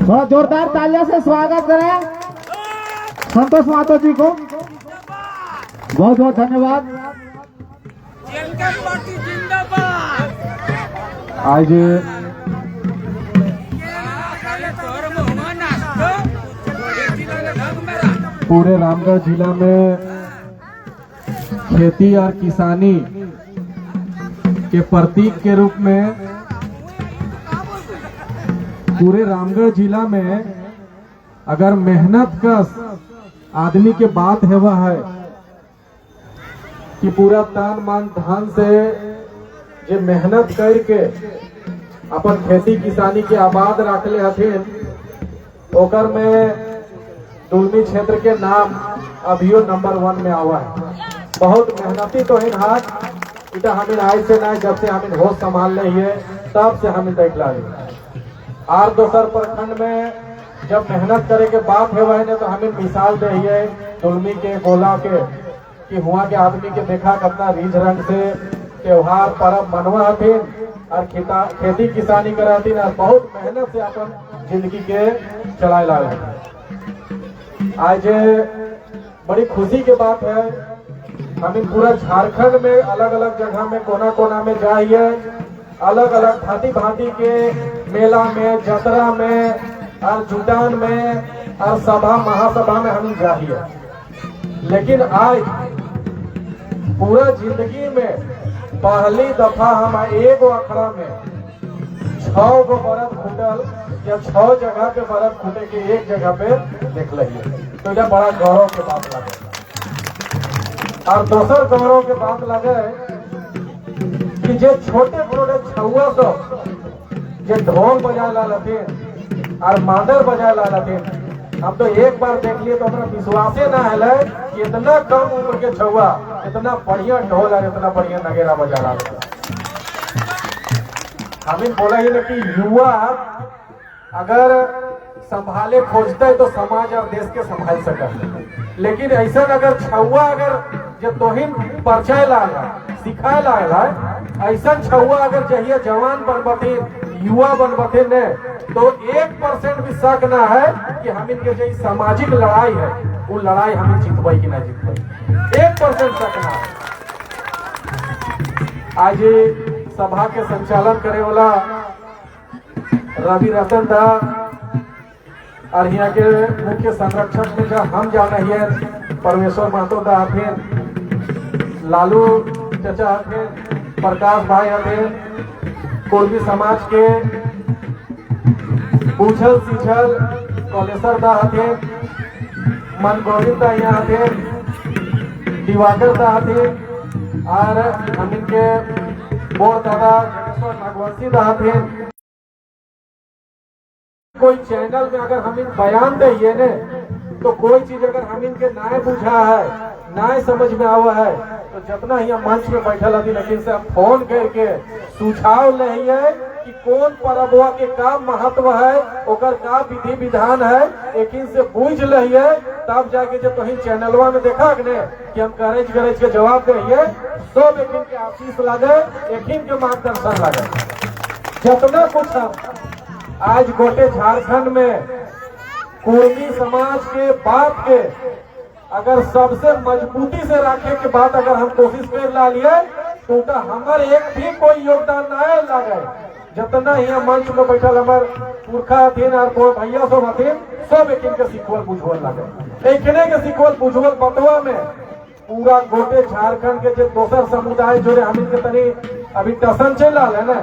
बहुत जोरदार तालियों से स्वागत करें संतोष महतो जी को। बहुत बहुत धन्यवाद। आज पूरे रामगढ़ जिला में खेती और किसानी के प्रतीक के रूप में पूरे रामगढ़ जिला में अगर मेहनत का आदमी के बात है वह है कि पूरा तन मन धन से जे मेहनत करके अपन खेती किसानी के आबाद रखले हथिन ओकर में दुलमी क्षेत्र के नाम अभियो नंबर 1 में आवा है। बहुत मेहनती तो इन हाथ इटा हमें आज से ना जब से हमें होश संभाल रही है तब से हमें देख ला रही और दोसर प्रखंड में जब मेहनत करे के बात है वह ने तो हमें मिसाल दे है दुलमी के गोला के कि हुआ के आदमी के देखा कितना रीझ रंग से त्योहार पर्व मनवा हथिन और खेती किसानी करातीन और बहुत मेहनत से अपन जिंदगी के चलाए ला आज बड़ी खुशी के बात है हमें पूरा झारखंड में अलग अलग जगह में कोना कोना में जाइए अलग अलग भांति भांति के मेला में जतरा में और जुटान में और सभा महासभा में हम जाइए। लेकिन आज पूरा जिंदगी में पहली दफा हम एगो अखड़ा में 6 गो बरत फूटल या 6 जगह पे बरत फूटे के एक जगह पे देख लिये तो यह बड़ा गौरव के बात लगे। और दूसर गौरव के बात लगे कि जे छोटे छोटे छुआ सब जे ढोल बजा ला लथिन और मादर बजा ला लथिन हम तो एक बार देख लिए तो अपना विश्वासे ना है कि इतना कम उम्र के छुआ इतना बढ़िया ढोल और इतना बढ़िया नगेरा बजा ला। हमें बोला ही ना कि युवा अगर संभाले खोजता है तो समाज और देश के संभाल सकते लेकिन ऐसा अगर छुआ अगर जब तोहिन परिचय लाएगा सिखाए लाएगा ऐसा छुआ अगर चाहिए जवान बनबथे युवा बनबथे ने तो 1% भी शक ना है कि हम इनके जो सामाजिक लड़ाई है वो लड़ाई हमें जीतबई कि ना जीतबई 1% शक ना है। आज सभा के संचालन करे वाला रवि रतन दा और यहाँ के मुख्य संरक्षक में जब हम जाना है परमेश्वर महतो दा हथिन लालू चचा हथिन प्रकाश भाई हथिन कुर्मी समाज के पूछल सीछल कलेश्वर दा हथिन मन गोविंद दा यहाँ हथिन दिवाकर दा हथिन और हम इनके बोर दादा जगेश्वर नागवंशी दा हथिन। कोई चैनल में अगर हम इन बयान दिए ने तो कोई चीज अगर हम इनके नाय बुझा है नाय समझ में आवा है तो जितना ही मंच में बैठल अभी लेकिन से हम फोन करके सुझाव नहीं है कि कौन परबुआ के का महत्व है ओकर का विधि विधान है लेकिन से बूझ लिये तब जाके जब कहीं चैनलवा में देखा ने कि हम गरज गरज के जवाब दिए सब एक के आशीष लगे एक के मार्गदर्शन लगे जितना कुछ हम आज गोटे झारखंड में कुर्मी समाज के बात के अगर सबसे मजबूती से रखे के बाद अगर हम कोशिश कर ला लिए तो हमारे एक भी कोई योगदान न लगे जितना ही मंच में बैठल हमार पुरखा हथिन और कोई भैया सब हथिन सब एक के सिखवल बुझवल लगे एकने के सिखवल बुझवल बटुआ में पूरा गोटे झारखंड के जो दोसर समुदाय जोड़े हम इनके तनी अभी टसन चल रहा है ना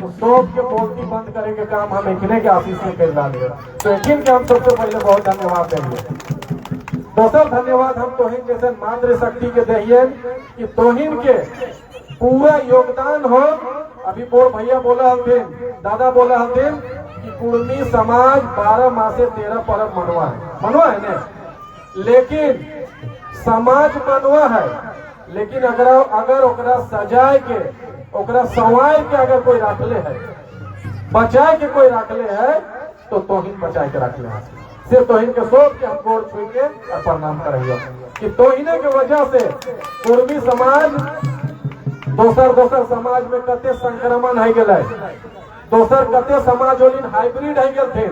तो सब के बोलती बंद करे के काम हम एकने के ऑफिस में कर डाले तो एकिन के हम सबसे पहले बहुत धन्यवाद देंगे। दोसर धन्यवाद हम तोहिन जैसे मातृ शक्ति के दहिए कि तोहिन के पूरा योगदान हो। अभी बोर भैया बोला हथिन दादा बोला हथिन कि कुर्मी समाज 12 मासे 13 पर्व मनवा है ना लेकिन समाज मनवा है लेकिन अगर ओकरा सजाए के ओकरा संवार के अगर कोई रखले है बचाए के कोई रखले है तो तोहिन बचाए के रखले है सिर्फ तोहिन के सोच के हम गोड़ छू के और प्रणाम करेंगे कि तोहिने के वजह से कुर्मी समाज दोसर समाज में कते संक्रमण है गए दोसर कते समाज हाइब्रिड है गए थे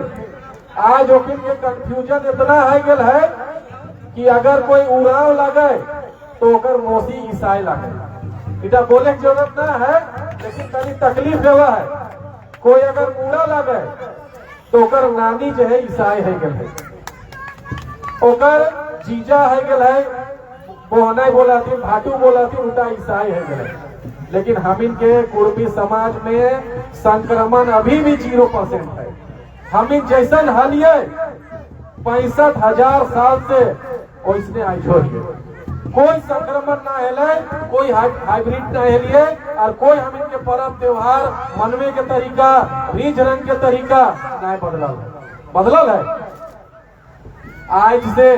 आज ओकिन के कंफ्यूजन इतना है गेल है कि अगर कोई उड़ाव लगे तो ओकर मौसी ईसाई लगे। इधर बोले की जरूरत ना है, लेकिन तनी तकलीफ हुआ है। कोई अगर कूड़ा लगे तो ओकर नानी जो है ईसाई है गेल है, ओकर जीजा है गेल है बोहनाई बोलाती, भाटू बोलाती, उल्टा ईसाई है गेल है। लेकिन हम इनके कुर्मी समाज में संक्रमण अभी भी 0% है। हम इन जैसन हलिए 65,000 साल से वैसने आई छोड़िए, कोई संक्रमण ना हेले, कोई हाइब्रिड ना हेलिए, और कोई हम इनके पर्व त्योहार मनवे के तरीका, रीझ रंग के तरीका ना बदलल है। आज से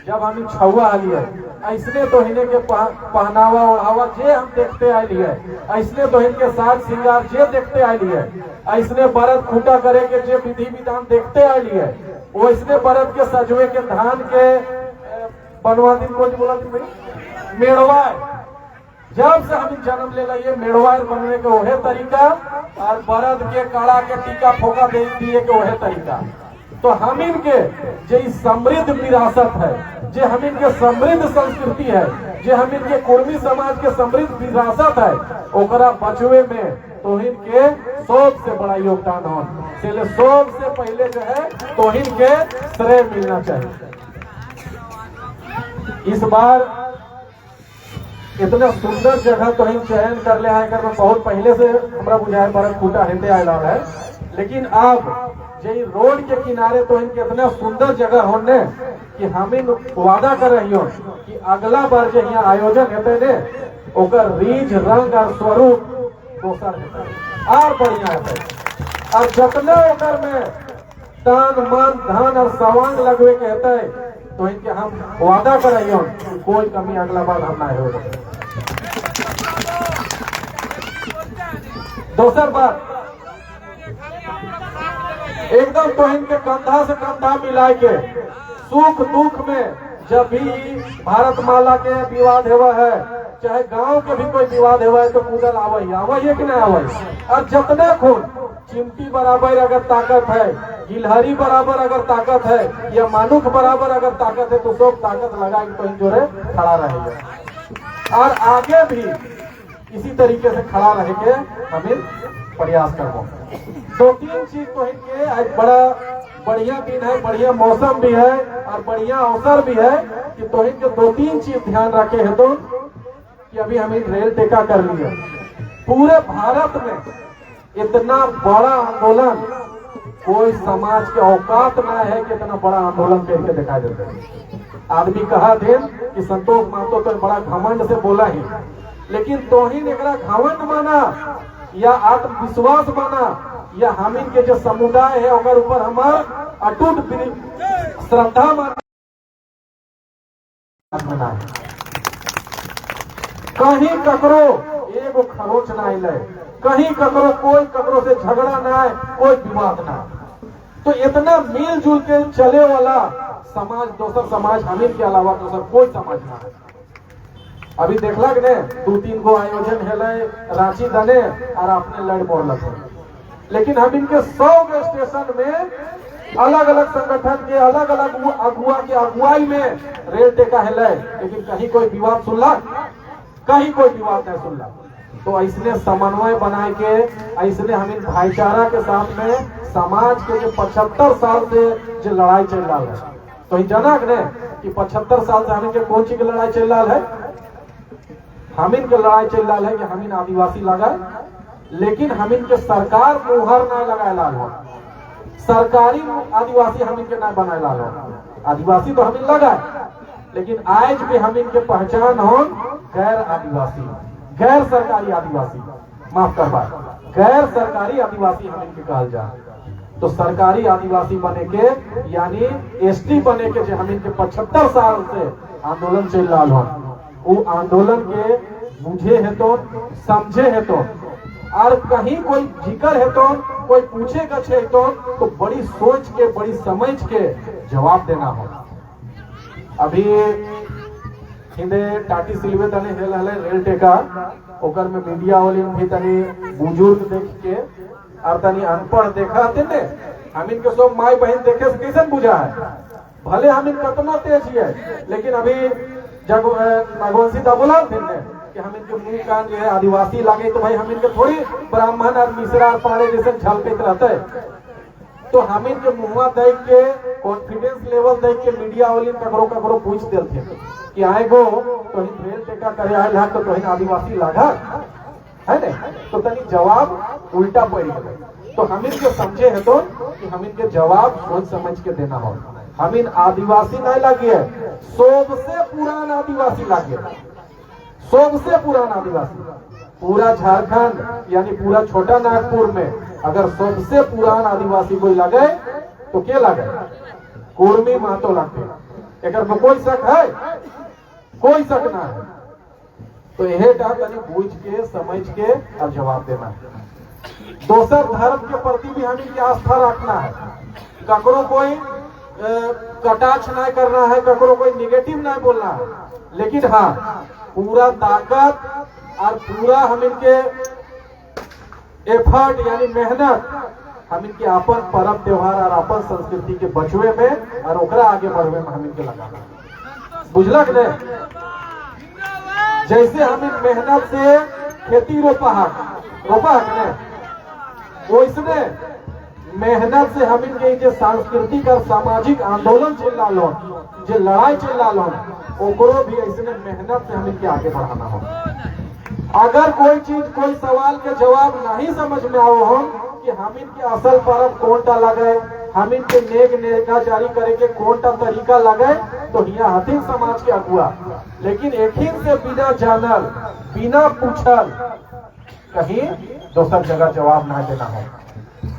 जब हम छुआ हलिए ऐसने तो हिने के पहनावा ओढ़ावा जे हम देखते आये है, ऐसने तो इनके साज श्रृंगार जे देखते आये है, ऐसने बरत खूटा करे के जे विधि विधान देखते आये है, वैसने बरत के सजवे के धान के बनवा दिन को बोला भाई मेड़वा। जब से हम जन्म ले लिये मेड़वा बनने के वह तरीका, और बरद के काड़ा के टीका फोका दे दिए के वह तरीका। तो हम इनके जो समृद्ध विरासत है, जो हम इनके समृद्ध संस्कृति है, जो हम इनके कुर्मी समाज के समृद्ध विरासत है, ओकरा बचवे में तो इनके सबसे बड़ा योगदान हो, सबसे पहले जो है तो इनके श्रेय मिलना चाहिए। इस बार इतना सुंदर जगह तो हम चयन कर ले है, कर बहुत पहले से हमारा बुझाए बरत खूटा हिंदे आया है, लेकिन अब जे रोड के किनारे तो इनके इतना सुंदर जगह होने कि हम इन वादा कर रही हो कि अगला बार जो यहाँ आयोजन हेते ने ओकर रीझ रंग और स्वरूप दोसर हेते और बढ़िया हेते, और जतने ओकर में तन मन धन और सवांग लगवे के हेते तो इनके हम वादा कर रही हो कोई कमी अगला बार हम ना हो। दोसर बात एकदम तो इनके कंधा से कंधा मिला के सुख दुख में जब भी भारत माला के विवाद हुआ है, चाहे गांव के भी कोई विवाद हुआ है तो कूदल आवे कि नहीं आवे। और जितने खून चिमटी बराबर अगर ताकत है, गिलहरी बराबर अगर ताकत है, या मानुख बराबर अगर ताकत है, तो सब ताकत लगा के कहीं जोड़े खड़ा रहेगा। और आगे भी इसी तरीके से खड़ा रह के हमें प्रयास करना। 2-3 चीज तो इनके आज बड़ा बढ़िया दिन है, बढ़िया मौसम भी है और बढ़िया अवसर भी है कि तो इनके 2-3 चीज ध्यान रखे है। तो कि अभी हम रेल टेका कर लिए, पूरे भारत में इतना बड़ा आंदोलन कोई समाज के औकात ना है कि इतना बड़ा आंदोलन करके दिखाई देते हैं। आदमी कहा थे कि संतोष महतो तो बड़ा घमंड से बोला ही, लेकिन तोहिन एकरा घमंड माना या आत्मविश्वास माना या हम इनके जो समुदाय है अगर ऊपर हमार अटूट श्रद्धा माना। कहीं ककरो एगो खरोच ना आइले, कहीं ककरो कोई ककरो से झगड़ा ना है, कोई विवाद ना। तो इतना मिलजुल के चले वाला समाज दोसर समाज हम के अलावा दोसर कोई समाज ना है। अभी देखला कि 2-3 गो आयोजन है रांची दने और अपने लड़ पड़ल, लेकिन हम इनके 100 स्टेशन में अलग अलग संगठन के अलग अलग अगुआ के अगुवाई में रेल टेका है, लेकिन कहीं कोई विवाद सुनला, कहीं कोई विवाद नहीं सुनला। तो ऐसने समन्वय बनाए के ऐसने हम इन भाईचारा के साथ में समाज के जो 75 साल से जो लड़ाई चल रहा है, तो जनक ने कि 75 साल से हम इनके कौन चीज की लड़ाई चल रहा है। हम इनके लड़ाई चल रहा है कि हम इन आदिवासी लगाए, लेकिन हम इनके सरकार मुहर न लगाए लाल हो, सरकारी आदिवासी हम इनके न बनाए लाल हो। आदिवासी तो हम इन लगाए, लेकिन आज भी हम इनके पहचान हो गैर आदिवासी, गैर सरकारी आदिवासी, माफ करवा गैर सरकारी आदिवासी हम इनके कहल जाए। तो सरकारी आदिवासी बने के यानी एसटी बने के जो हम इनके 75 साल से आंदोलन चल रहा हो, वो आंदोलन के बुझे है तो समझे है तो, और कहीं कोई जिक्र है तो कोई पूछे गए तो बड़ी सोच के बड़ी समझ के जवाब देना हो। अभी हिंदे टाटी सिलवे तने रेल टेका ओकर में मीडिया वाली भी तनी बुजुर्ग देख के और तनी अनपढ़ देखा थे हमीन के सब माई बहन देखे से कैसे बुझा है, भले हमीन कतना तेज है, लेकिन अभी जब नागवंशी दबोला थे कि हम इनके मुंह कान जो है आदिवासी लागे, तो भाई हम इनके थोड़ी ब्राह्मण और मिश्रा और पाड़े जैसे झलकते रहते है। तो हम इनके मुंहवा देख के कॉन्फिडेंस लेवल देख के मीडिया वाली ककरो ककरो पूछ देते कि आए गो तो रेल टेका करे आए लाग तो तोहिन आदिवासी लागा है ने, तो तनी जवाब उल्टा पड़ गए। तो हम इनके समझे है तो कि हम इनके जवाब सोच समझ के देना हो। हम इन आदिवासी नहीं लगे, सबसे पुराना आदिवासी लगे, सबसे पुराना आदिवासी पूरा झारखंड यानी पूरा छोटा नागपुर में अगर सबसे पुराना आदिवासी कोई लगे तो क्या लगे, कुर्मी महतो लगते। एक कोई शक है, कोई शक ना है। तो यह तनी बूझ के समझ के और जवाब देना है। दोसर धर्म के प्रति भी हमें की आस्था रखना है, ककरो कोई कटाक्ष नहीं करना है, ककरो कोई निगेटिव नहीं बोलना है, लेकिन हाँ पूरा ताकत और पूरा हम इनके एफर्ट यानी मेहनत हम इनके अपन पर्व त्योहार और अपन संस्कृति के बचवे में और ओकरा आगे बढ़वे में हम इनके लगाना। बुझलक ने, जैसे हम इन मेहनत से खेती रोपा है ने, वैसने मेहनत से हम इनके जो सांस्कृतिक और सामाजिक आंदोलन चल रहा लो, जो लड़ाई चल रहा लो, ओकरो भी ऐसे मेहनत से हम इनके आगे बढ़ाना हो। अगर कोई चीज कोई सवाल के जवाब नहीं समझ में आओ हम कि हम इनके असल पर्व कौन टा लगे, हम इनके नेक नेका जारी करे के कौन टा तरीका लगे, तो यहाँ हथिन समाज के अगुआ, लेकिन एक से बिना जानल बिना पूछल कहीं दोसर जगह जवाब ना देना हो,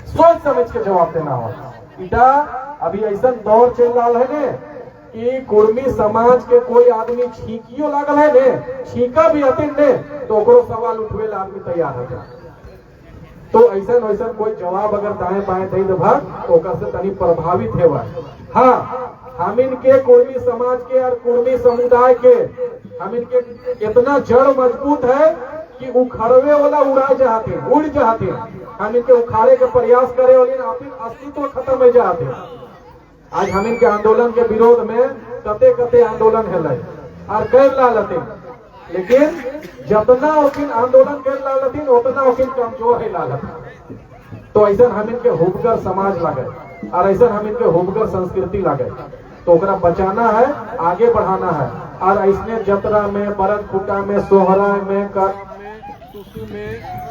सोच समझ के जवाब देना हो। इटा अभी ऐसा दौर चल रहा है ने कि कुर्मी समाज के कोई आदमी छीकियो लागल है ने, छीका भी अतिन ने तो ओकरो सवाल उठवे ला आदमी तैयार है। तो ऐसा वैसा कोई जवाब अगर दाएं बाएं दे दे भाग तो ओकर से तनी प्रभावित है। हाँ हम इनके कुर्मी समाज के और कुर्मी समुदाय के हम इनके इतना जड़ मजबूत है कि उखड़वे वाला उड़ जाते, हम इनके उखाड़े के प्रयास करे वाले अस्तित्व खत्म हो जाते। आज हम इनके आंदोलन के विरोध में कते कते आंदोलन है और कर लालते, लेकिन जितना ओकिन आंदोलन कर लालतीन उतना ओकिन कमजोर है लालत। तो ऐसा हम इनके हुबगर समाज लगे और ऐसा हम इनके हुबगर संस्कृति लगे, तो ओकरा बचाना है, आगे बढ़ाना है। और ऐसने जतरा में, बरत खुटा में, सोहरा में, कर में